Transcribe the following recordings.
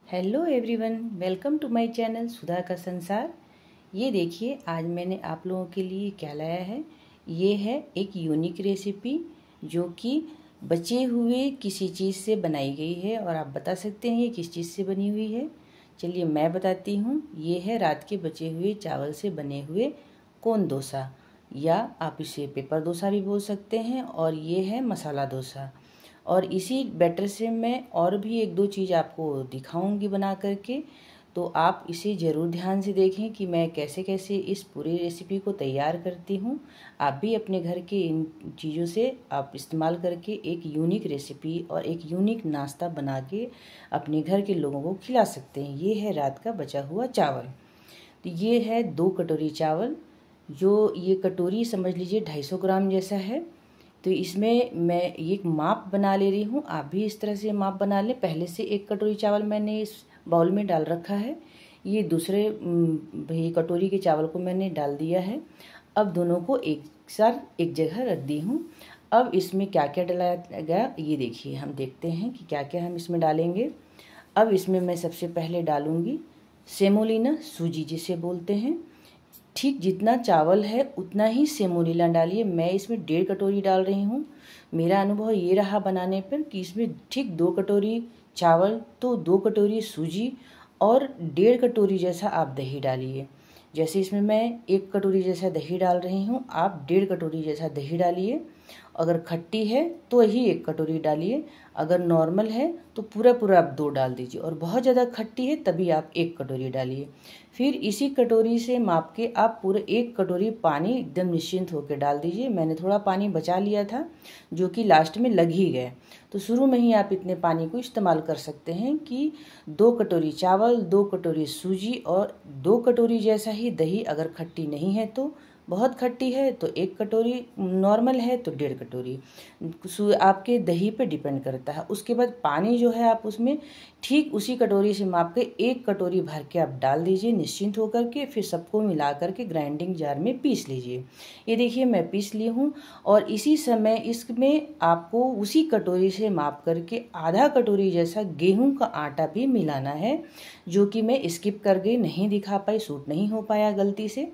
Hello everyone, welcome to my channel Sudha का संसार। ये देखिए आज मैंने आप लोगों के लिए क्या लाया है। ये है एक यूनिक रेसिपी जो कि बचे हुए किसी चीज़ से बनाई गई है और आप बता सकते हैं ये किस चीज़ से बनी हुई है। चलिए मैं बताती हूँ। ये है रात के बचे हुए चावल से बने हुए कोन डोसा, या आप इसे पेपर डोसा भी बोल सकते हैं, और ये है मसाला डोसा। और इसी बैटर से मैं और भी एक दो चीज़ आपको दिखाऊंगी बना करके, तो आप इसे ज़रूर ध्यान से देखें कि मैं कैसे कैसे इस पूरी रेसिपी को तैयार करती हूँ। आप भी अपने घर के इन चीज़ों से आप इस्तेमाल करके एक यूनिक रेसिपी और एक यूनिक नाश्ता बना के अपने घर के लोगों को खिला सकते हैं। ये है रात का बचा हुआ चावल। तो ये है 2 कटोरी चावल, जो ये कटोरी समझ लीजिए 250 ग्राम जैसा है। तो इसमें मैं एक माप बना ले रही हूँ, आप भी इस तरह से माप बना लें। पहले से 1 कटोरी चावल मैंने इस बाउल में डाल रखा है। ये दूसरे भाई कटोरी के चावल को मैंने डाल दिया है। अब दोनों को एक साथ एक जगह रख दी हूँ। अब इसमें क्या क्या डलाया गया ये देखिए, हम देखते हैं कि क्या क्या हम इसमें डालेंगे। अब इसमें मैं सबसे पहले डालूँगी सेमोलिना, सूजी जिसे बोलते हैं। ठीक जितना चावल है उतना ही सेमोलिना डालिए। मैं इसमें 1.5 कटोरी डाल रही हूँ। मेरा अनुभव ये रहा बनाने पर कि इसमें ठीक 2 कटोरी चावल तो 2 कटोरी सूजी और 1.5 कटोरी जैसा आप दही डालिए। जैसे इसमें मैं 1 कटोरी जैसा दही डाल रही हूँ, आप 1.5 कटोरी जैसा दही डालिए। अगर खट्टी है तो ही 1 कटोरी डालिए, अगर नॉर्मल है तो पूरा पूरा आप 2 डाल दीजिए, और बहुत ज़्यादा खट्टी है तभी आप 1 कटोरी डालिए। फिर इसी कटोरी से माप के आप पूरे 1 कटोरी पानी एकदम निश्चिंत होकर डाल दीजिए। मैंने थोड़ा पानी बचा लिया था जो कि लास्ट में लग ही गए, तो शुरू में ही आप इतने पानी को इस्तेमाल कर सकते हैं कि 2 कटोरी चावल, 2 कटोरी सूजी और 2 कटोरी जैसा ही दही। अगर खट्टी नहीं है तो, बहुत खट्टी है तो 1 कटोरी, नॉर्मल है तो 1.5 कटोरी, आपके दही पे डिपेंड करता है। उसके बाद पानी जो है आप उसमें ठीक उसी कटोरी से माप के 1 कटोरी भर के आप डाल दीजिए निश्चिंत होकर के। फिर सबको मिला करके ग्राइंडिंग जार में पीस लीजिए। ये देखिए मैं पीस ली हूँ। और इसी समय इसमें आपको उसी कटोरी से माप करके आधा कटोरी जैसा गेहूं का आटा भी मिलाना है, जो कि मैं स्किप कर गई, नहीं दिखा पाई, सूट नहीं हो पाया गलती से।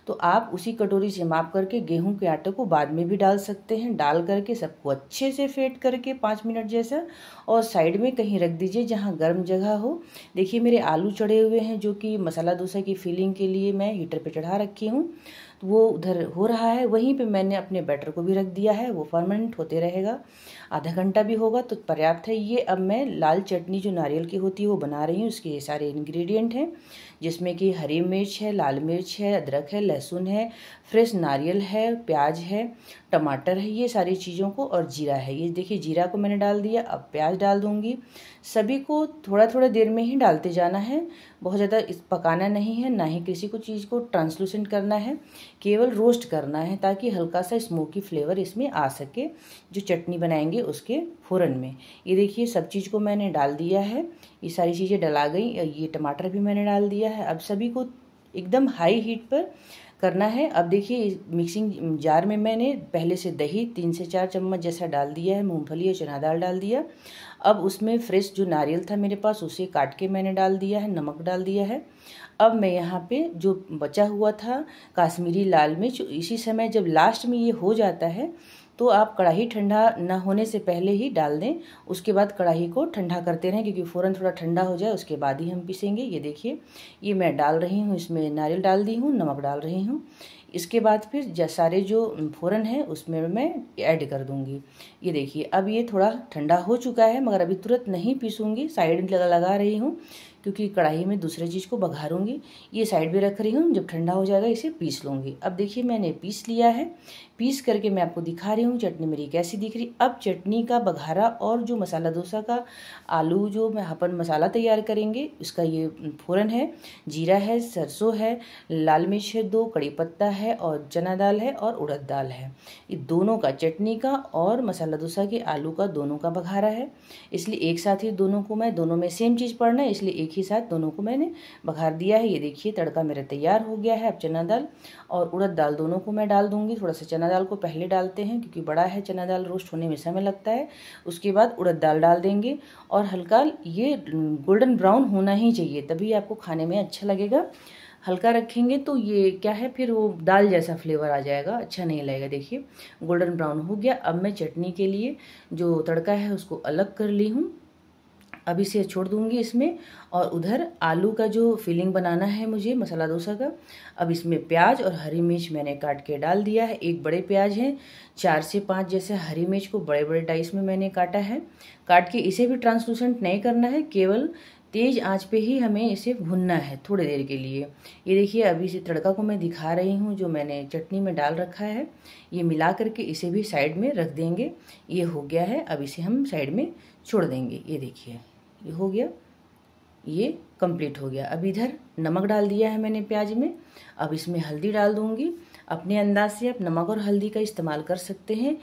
तो आप उसी कटोरी से माप करके गेहूं के आटे को बाद में भी डाल सकते हैं। डाल करके सबको अच्छे से फेंट करके 5 मिनट जैसा, और साइड में कहीं रख दीजिए जहां गर्म जगह हो। देखिए मेरे आलू चढ़े हुए हैं, जो कि मसाला डोसा की फीलिंग के लिए मैं हीटर पे चढ़ा रखी हूँ, तो वो उधर हो रहा है। वहीं पे मैंने अपने बैटर को भी रख दिया है, वो फर्मेंट होते रहेगा। आधा घंटा भी होगा तो पर्याप्त है ये। अब मैं लाल चटनी जो नारियल की होती है वो बना रही हूँ। इसके ये सारे इंग्रेडिएंट हैं, जिसमें कि हरी मिर्च है, लाल मिर्च है, अदरक है, लहसुन है, फ्रेश नारियल है, प्याज है, टमाटर है, ये सारी चीज़ों को, और जीरा है। ये देखिए जीरा को मैंने डाल दिया। अब प्याज डाल दूंगी। सभी को थोड़ा थोड़ा देर में ही डालते जाना है, बहुत ज़्यादा पकाना नहीं है, ना ही किसी को चीज़ को ट्रांसलूसेंट करना है, केवल रोस्ट करना है ताकि हल्का सा स्मोकी फ्लेवर इसमें आ सके जो चटनी बनाएंगे उसके फ़ौरन में। ये देखिए सब चीज़ को मैंने डाल दिया है, ये सारी चीज़ें डला गई। ये टमाटर भी मैंने डाल दिया है। अब सभी को एकदम हाई हीट पर करना है। अब देखिए मिक्सिंग जार में मैंने पहले से दही 3 से 4 चम्मच जैसा डाल दिया है, मूंगफली और चना दाल डाल दिया। अब उसमें फ्रेश जो नारियल था मेरे पास उसे काट के मैंने डाल दिया है, नमक डाल दिया है। अब मैं यहाँ पे जो बचा हुआ था काश्मीरी लाल मिर्च, इसी समय जब लास्ट में ये हो जाता है तो आप कढ़ाई ठंडा ना होने से पहले ही डाल दें। उसके बाद कढ़ाई को ठंडा करते रहें, क्योंकि फ़ौरन थोड़ा ठंडा हो जाए उसके बाद ही हम पीसेंगे। ये देखिए ये मैं डाल रही हूँ, इसमें नारियल डाल दी हूँ, नमक डाल रही हूँ। इसके बाद फिर सारे जो फ़ौरन है उसमें मैं ऐड कर दूँगी। ये देखिए अब ये थोड़ा ठंडा हो चुका है, मगर अभी तुरंत नहीं पीसूँगी, साइड लगा रही हूँ क्योंकि कढ़ाई में दूसरे चीज़ को बघारूंगी। ये साइड में रख रही हूँ, जब ठंडा हो जाएगा इसे पीस लूँगी। अब देखिए मैंने पीस लिया है। पीस करके मैं आपको दिखा रही हूँ चटनी मेरी कैसी दिख रही। अब चटनी का बघारा और जो मसाला डोसा का आलू जो मैं अपन मसाला तैयार करेंगे उसका ये फ़ौरन है। जीरा है, सरसों है, लाल मिर्च है 2, कड़ी पत्ता है और चना दाल है और उड़द दाल है। ये दोनों का, चटनी का और मसाला डोसा के आलू का, दोनों का बघारा है। इसलिए एक साथ ही दोनों को मैं, दोनों में सेम चीज़ पड़ना है, इसलिए एक ही साथ दोनों को मैंने बघार दिया है। ये देखिए तड़का मेरा तैयार हो गया है। अब चना दाल और उड़द दाल दोनों को मैं डाल दूँगी। थोड़ा सा चना दाल को पहले डालते हैं क्योंकि बड़ा है, चना दाल रोस्ट होने में समय लगता है। उसके बाद उड़द दाल डाल देंगे और हल्का ये गोल्डन ब्राउन होना ही चाहिए, तभी आपको खाने में अच्छा लगेगा। हल्का रखेंगे तो ये क्या है, फिर वो दाल जैसा फ्लेवर आ जाएगा, अच्छा नहीं लगेगा। देखिए गोल्डन ब्राउन हो गया। अब मैं चटनी के लिए जो तड़का है उसको अलग कर ली हूँ, अब इसे छोड़ दूंगी इसमें। और उधर आलू का जो फिलिंग बनाना है मुझे मसाला डोसा का, अब इसमें प्याज और हरी मिर्च मैंने काट के डाल दिया है। एक बड़े प्याज हैं, 4 से 5 जैसे हरी मिर्च को बड़े बड़े डाइस में मैंने काटा है। काट के इसे भी ट्रांसलूसेंट नहीं करना है, केवल तेज आंच पे ही हमें इसे भुनना है थोड़ी देर के लिए। ये देखिए अभी इसे तड़का को मैं दिखा रही हूँ जो मैंने चटनी में डाल रखा है, ये मिला करके इसे भी साइड में रख देंगे। ये हो गया है, अब इसे हम साइड में छोड़ देंगे। ये देखिए ये हो गया, ये कंप्लीट हो गया। अब इधर नमक डाल दिया है मैंने प्याज में, अब इसमें हल्दी डाल दूंगी। अपने अंदाज से आप नमक और हल्दी का इस्तेमाल कर सकते हैं।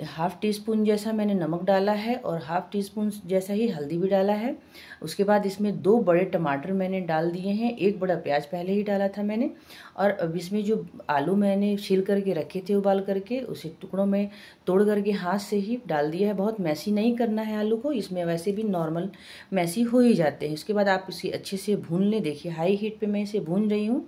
1/2 टीस्पून जैसा मैंने नमक डाला है और 1/2 टीस्पून जैसा ही हल्दी भी डाला है। उसके बाद इसमें 2 बड़े टमाटर मैंने डाल दिए हैं, 1 बड़ा प्याज पहले ही डाला था मैंने। और अब इसमें जो आलू मैंने छील करके रखे थे उबाल करके, उसे टुकड़ों में तोड़ करके हाथ से ही डाल दिया है। बहुत मैसी नहीं करना है आलू को, इसमें वैसे भी नॉर्मल मैसी हो ही जाते हैं। उसके बाद आप इसे अच्छे से भून लें। देखिए हाई हीट पे मैं इसे भून रही हूँ,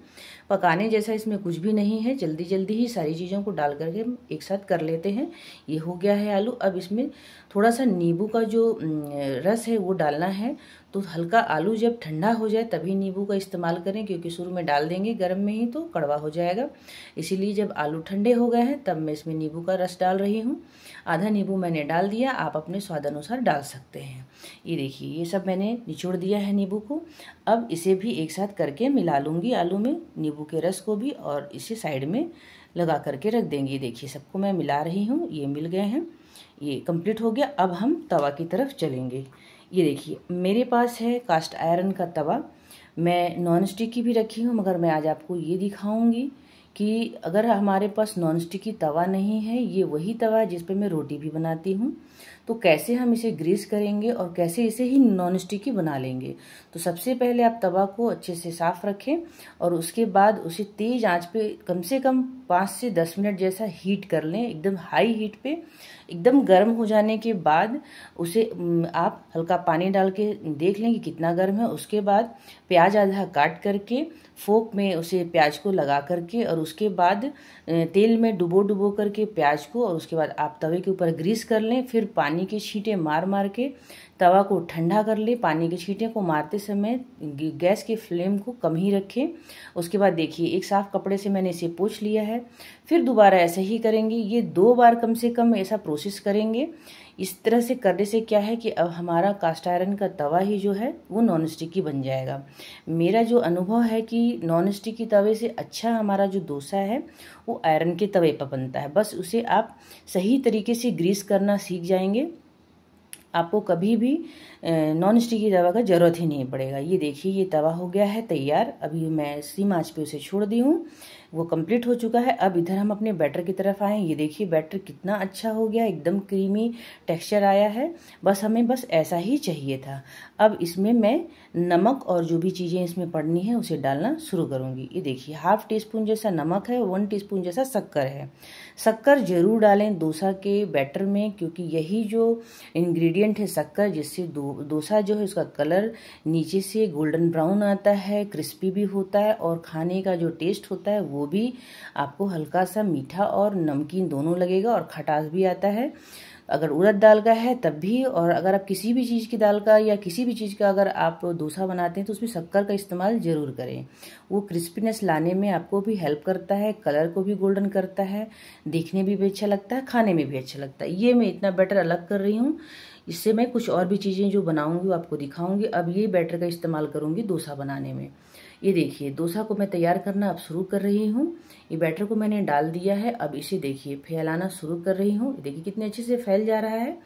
पकाने जैसा इसमें कुछ भी नहीं है, जल्दी जल्दी ही सारी चीज़ों को डाल करके एक साथ कर लेते हैं। ये हो गया है आलू। अब इसमें थोड़ा सा नींबू का जो रस है वो डालना है। तो हल्का आलू जब ठंडा हो जाए तभी नींबू का इस्तेमाल करें, क्योंकि शुरू में डाल देंगे गर्म में ही तो कड़वा हो जाएगा। इसीलिए जब आलू ठंडे हो गए हैं तब मैं इसमें नींबू का रस डाल रही हूँ। आधा नींबू मैंने डाल दिया, आप अपने स्वाद अनुसार डाल सकते हैं। ये देखिए ये सब मैंने निचोड़ दिया है नींबू को। अब इसे भी एक साथ करके मिला लूँगी आलू में, नींबू के रस को भी, और इसे साइड में लगा करके रख देंगे। देखिए सबको मैं मिला रही हूँ, ये मिल गए हैं, ये कंप्लीट हो गया। अब हम तवा की तरफ चलेंगे। ये देखिए मेरे पास है कास्ट आयरन का तवा, मैं नॉन स्टिक की भी रखी हूँ, मगर मैं आज आपको ये दिखाऊंगी कि अगर हमारे पास नॉन स्टिक की तवा नहीं है, ये वही तवा है जिस पे मैं रोटी भी बनाती हूँ, तो कैसे हम इसे ग्रीस करेंगे और कैसे इसे ही नॉन स्टिक की बना लेंगे। तो सबसे पहले आप तवा को अच्छे से साफ रखें और उसके बाद उसे तेज आंच पे कम से कम 5 से 10 मिनट जैसा हीट कर लें, एकदम हाई हीट पे। एकदम गर्म हो जाने के बाद उसे आप हल्का पानी डाल के देख लें कि कितना गर्म है। उसके बाद प्याज आधा काट करके फोक में उसे प्याज को लगा करके, और उसके बाद तेल में डुबो करके प्याज को, और उसके बाद आप तवे के ऊपर ग्रीस कर लें। फिर पानी के छींटे मार मार के तवा को ठंडा कर ले। पानी के छींटे को मारते समय गैस के फ्लेम को कम ही रखें। उसके बाद देखिए एक साफ कपड़े से मैंने इसे पोंछ लिया है। फिर दोबारा ऐसे ही करेंगे, ये 2 बार कम से कम ऐसा प्रोसेस करेंगे। इस तरह से करने से क्या है कि अब हमारा कास्ट आयरन का तवा ही जो है वो नॉन स्टिक की बन जाएगा। मेरा जो अनुभव है कि नॉन स्टिक की तवे से अच्छा हमारा जो डोसा है वो आयरन के तवे पर बनता है। बस उसे आप सही तरीके से ग्रीस करना सीख जाएंगे, आपको कभी भी नॉन स्टिक की तवा का ज़रूरत ही नहीं पड़ेगा। ये देखिए ये तवा हो गया है तैयार। अभी मैं सिम आंच पे उसे छोड़ दी हूँ, वो कंप्लीट हो चुका है। अब इधर हम अपने बैटर की तरफ आए। ये देखिए बैटर कितना अच्छा हो गया, एकदम क्रीमी टेक्सचर आया है। बस ऐसा ही चाहिए था। अब इसमें मैं नमक और जो भी चीज़ें इसमें पड़नी है उसे डालना शुरू करूँगी। ये देखिए 1/2 टीस्पून जैसा नमक है, 1 टीस्पून जैसा शक्कर है। शक्कर जरूर डालें डोसा के बैटर में, क्योंकि यही जो इंग्रेडिएंट है शक्कर, जिससे डोसा जो है उसका कलर नीचे से गोल्डन ब्राउन आता है, क्रिस्पी भी होता है, और खाने का जो टेस्ट होता है वो भी आपको हल्का सा मीठा और नमकीन दोनों लगेगा, और खटास भी आता है। अगर उड़द दाल का है तब भी, और अगर आप किसी भी चीज़ की दाल का या किसी भी चीज़ का अगर आप डोसा बनाते हैं तो उसमें शक्कर का इस्तेमाल ज़रूर करें। वो क्रिस्पीनेस लाने में आपको भी हेल्प करता है, कलर को भी गोल्डन करता है, देखने में भी अच्छा लगता है, खाने में भी अच्छा लगता है। ये मैं इतना बैटर अलग कर रही हूँ, इससे मैं कुछ और भी चीज़ें जो बनाऊंगी वो आपको दिखाऊंगी। अब ये बैटर का इस्तेमाल करूंगी डोसा बनाने में। ये देखिए डोसा को मैं तैयार करना अब शुरू कर रही हूँ। ये बैटर को मैंने डाल दिया है, अब इसे देखिए फैलाना शुरू कर रही हूँ। देखिए कितने अच्छे से फैल जा रहा है।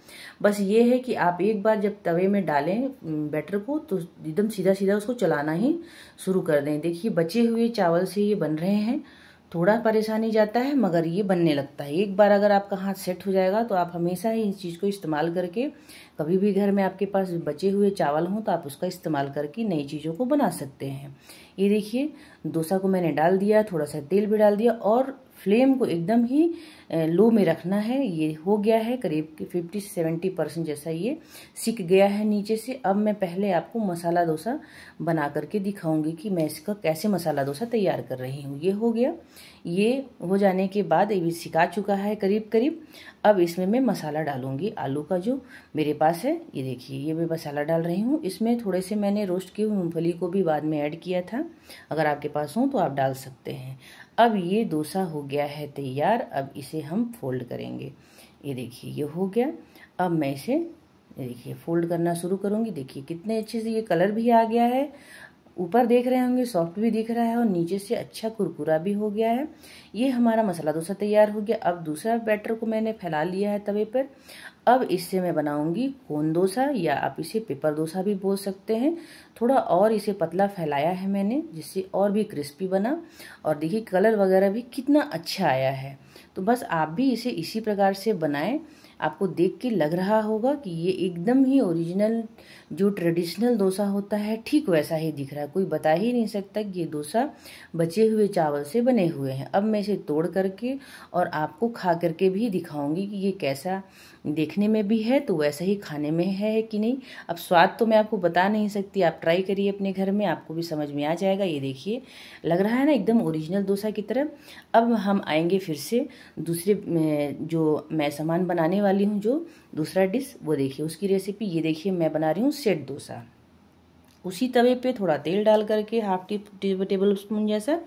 बस ये है कि आप एक बार जब तवे में डालें बैटर को तो एकदम सीधा सीधा उसको चलाना ही शुरू कर दें। देखिए बचे हुए चावल से ये बन रहे हैं, थोड़ा परेशानी जाता है मगर ये बनने लगता है। एक बार अगर आपका हाथ सेट हो जाएगा तो आप हमेशा ही इस चीज़ को इस्तेमाल करके, कभी भी घर में आपके पास बचे हुए चावल हों तो आप उसका इस्तेमाल करके नई चीज़ों को बना सकते हैं। ये देखिए डोसा को मैंने डाल दिया, थोड़ा सा तेल भी डाल दिया और फ्लेम को एकदम ही लो में रखना है। ये हो गया है करीब 50 से 70% जैसा ये सिक गया है नीचे से। अब मैं पहले आपको मसाला डोसा बना करके दिखाऊंगी कि मैं इसका कैसे मसाला डोसा तैयार कर रही हूँ। ये हो गया, ये हो जाने के बाद ये भी सिका चुका है करीब करीब। अब इसमें मैं मसाला डालूंगी आलू का जो मेरे पास है। ये देखिए ये मैं मसाला डाल रही हूँ। इसमें थोड़े से मैंने रोस्ट की हुई मूंगफली को भी बाद में ऐड किया था, अगर आपके पास हो तो आप डाल सकते हैं। अब ये डोसा हो गया है तैयार। अब इसे हम फोल्ड करेंगे। ये देखिए ये हो गया। अब मैं इसे देखिए फोल्ड करना शुरू करूँगी। देखिए कितने अच्छे से ये कलर भी आ गया है, ऊपर देख रहे होंगे सॉफ्ट भी दिख रहा है और नीचे से अच्छा कुरकुरा भी हो गया है। ये हमारा मसाला डोसा तैयार हो गया। अब दूसरा बैटर को मैंने फैला लिया है तवे पर। अब इससे मैं बनाऊंगी कोन डोसा, या आप इसे पेपर डोसा भी बोल सकते हैं। थोड़ा और इसे पतला फैलाया है मैंने, जिससे और भी क्रिस्पी बना। और देखिए कलर वगैरह भी कितना अच्छा आया है। तो बस आप भी इसे इसी प्रकार से बनाएं। आपको देख के लग रहा होगा कि ये एकदम ही ओरिजिनल जो ट्रेडिशनल डोसा होता है ठीक वैसा ही दिख रहा है। कोई बता ही नहीं सकता कि ये डोसा बचे हुए चावल से बने हुए हैं। अब मैं इसे तोड़ करके और आपको खा करके भी दिखाऊंगी कि ये कैसा देखने में भी है तो वैसा ही खाने में है कि नहीं। अब स्वाद तो मैं आपको बता नहीं सकती, आप ट्राई करिए अपने घर में, आपको भी समझ में आ जाएगा। ये देखिए लग रहा है ना एकदम ओरिजिनल डोसा की तरह। अब हम आएंगे फिर से दूसरे जो मैं सामान बनाने वाली हूँ, जो दूसरा डिश, वो देखिए उसकी रेसिपी। ये देखिए मैं बना रही हूँ सेट डोसा। उसी तवे पे थोड़ा तेल डाल करके हाफ टेबल स्पून जैसा,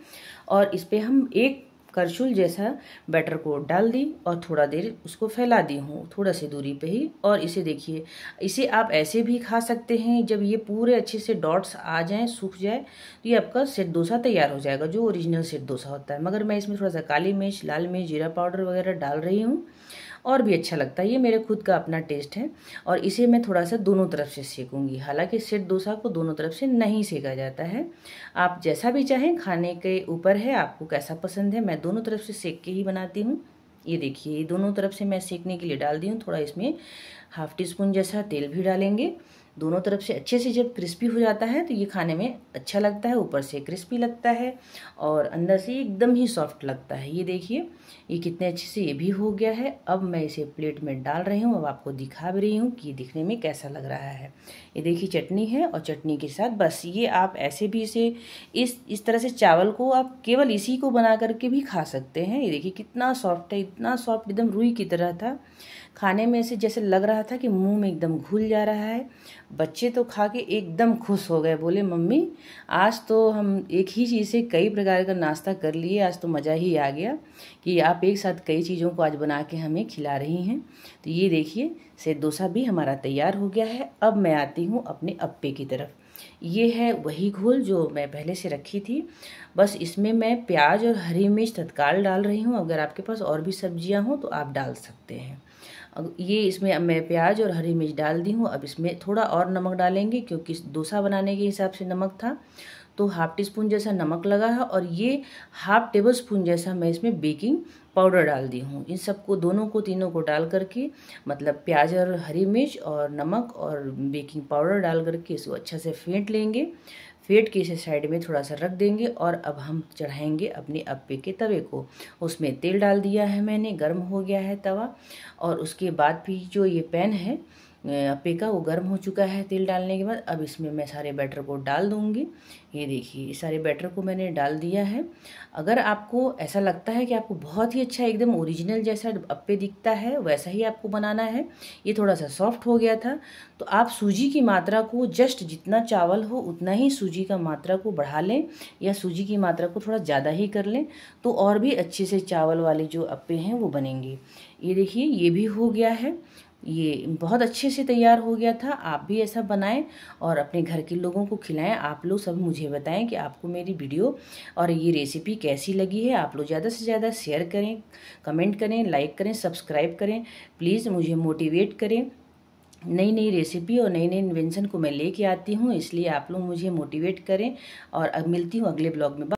और इस पे हम एक करछुल जैसा बैटर को डाल दी और थोड़ा देर उसको फैला दी हूँ थोड़ा सी दूरी पे ही। और इसे देखिए, इसे आप ऐसे भी खा सकते हैं। जब ये पूरे अच्छे से डॉट्स आ जाएं, सूख जाए, तो ये आपका सेट डोसा तैयार हो जाएगा, जो ओरिजिनल सेट डोसा होता है। मगर मैं इसमें थोड़ा सा काली मिर्च, लाल मिर्च, जीरा पाउडर वगैरह डाल रही हूँ और भी अच्छा लगता है। ये मेरे खुद का अपना टेस्ट है। और इसे मैं थोड़ा सा दोनों तरफ से सेकूंगी। हालांकि सेट डोसा को दोनों तरफ से नहीं सेका जाता है, आप जैसा भी चाहें, खाने के ऊपर है आपको कैसा पसंद है। मैं दोनों तरफ से सेक के ही बनाती हूँ। ये देखिए ये दोनों तरफ से मैं सेकने के लिए डाल दी हूँ। थोड़ा इसमें हाफ टी स्पून जैसा तेल भी डालेंगे। दोनों तरफ से अच्छे से जब क्रिस्पी हो जाता है तो ये खाने में अच्छा लगता है, ऊपर से क्रिस्पी लगता है और अंदर से एकदम ही सॉफ्ट लगता है। ये देखिए ये कितने अच्छे से ये भी हो गया है। अब मैं इसे प्लेट में डाल रही हूँ। अब आपको दिखा भी रही हूँ कि ये दिखने में कैसा लग रहा है। ये देखिए चटनी है और चटनी के साथ बस ये आप ऐसे भी इसे इस तरह से चावल को आप केवल इसी को बना करके भी खा सकते हैं। ये देखिए कितना सॉफ्ट है, इतना सॉफ्ट, एकदम रुई की तरह था। खाने में से जैसे लग रहा था कि मुंह में एकदम घुल जा रहा है। बच्चे तो खा के एकदम खुश हो गए, बोले मम्मी आज तो हम एक ही चीज़ से कई प्रकार का नाश्ता कर लिए, आज तो मज़ा ही आ गया कि आप एक साथ कई चीज़ों को आज बना के हमें खिला रही हैं। तो ये देखिए सेट डोसा भी हमारा तैयार हो गया है। अब मैं आती हूँ अपने अप्पे की तरफ। ये है वही घोल जो मैं पहले से रखी थी, बस इसमें मैं प्याज और हरी मिर्च तत्काल डाल रही हूँ। अगर आपके पास और भी सब्जियाँ हों तो आप डाल सकते हैं। अब ये इसमें अब मैं प्याज और हरी मिर्च डाल दी हूँ। अब इसमें थोड़ा और नमक डालेंगे क्योंकि डोसा बनाने के हिसाब से नमक था, तो हाफ टी स्पून जैसा नमक लगा है। और ये हाफ टेबल स्पून जैसा मैं इसमें बेकिंग पाउडर डाल दी हूँ। इन सबको दोनों को तीनों को डाल करके, मतलब प्याज और हरी मिर्च और नमक और बेकिंग पाउडर डाल करके इसको अच्छा से फेंट लेंगे। फेंट के इसे साइड में थोड़ा सा रख देंगे। और अब हम चढ़ाएंगे अपने अप्पे के तवे को। उसमें तेल डाल दिया है मैंने, गर्म हो गया है तवा। और उसके बाद भी जो ये पैन है अप्पे का वो गर्म हो चुका है तेल डालने के बाद। अब इसमें मैं सारे बैटर को डाल दूंगी। ये देखिए इस सारे बैटर को मैंने डाल दिया है। अगर आपको ऐसा लगता है कि आपको बहुत ही अच्छा एकदम ओरिजिनल जैसा अप्पे दिखता है वैसा ही आपको बनाना है, ये थोड़ा सा सॉफ्ट हो गया था, तो आप सूजी की मात्रा को जस्ट जितना चावल हो उतना ही सूजी का मात्रा को बढ़ा लें, या सूजी की मात्रा को थोड़ा ज़्यादा ही कर लें, तो और भी अच्छे से चावल वाले जो अप्पे हैं वो बनेंगे। ये देखिए ये भी हो गया है, ये बहुत अच्छे से तैयार हो गया था। आप भी ऐसा बनाएं और अपने घर के लोगों को खिलाएं। आप लोग सब मुझे बताएं कि आपको मेरी वीडियो और ये रेसिपी कैसी लगी है। आप लोग ज़्यादा से ज़्यादा शेयर करें, कमेंट करें, लाइक करें, सब्सक्राइब करें। प्लीज़ मुझे मोटिवेट करें। नई नई रेसिपी और नई नई इन्वेंशन को मैं लेके आती हूँ, इसलिए आप लोग मुझे मोटिवेट करें। और अब मिलती हूँ अगले ब्लॉग में।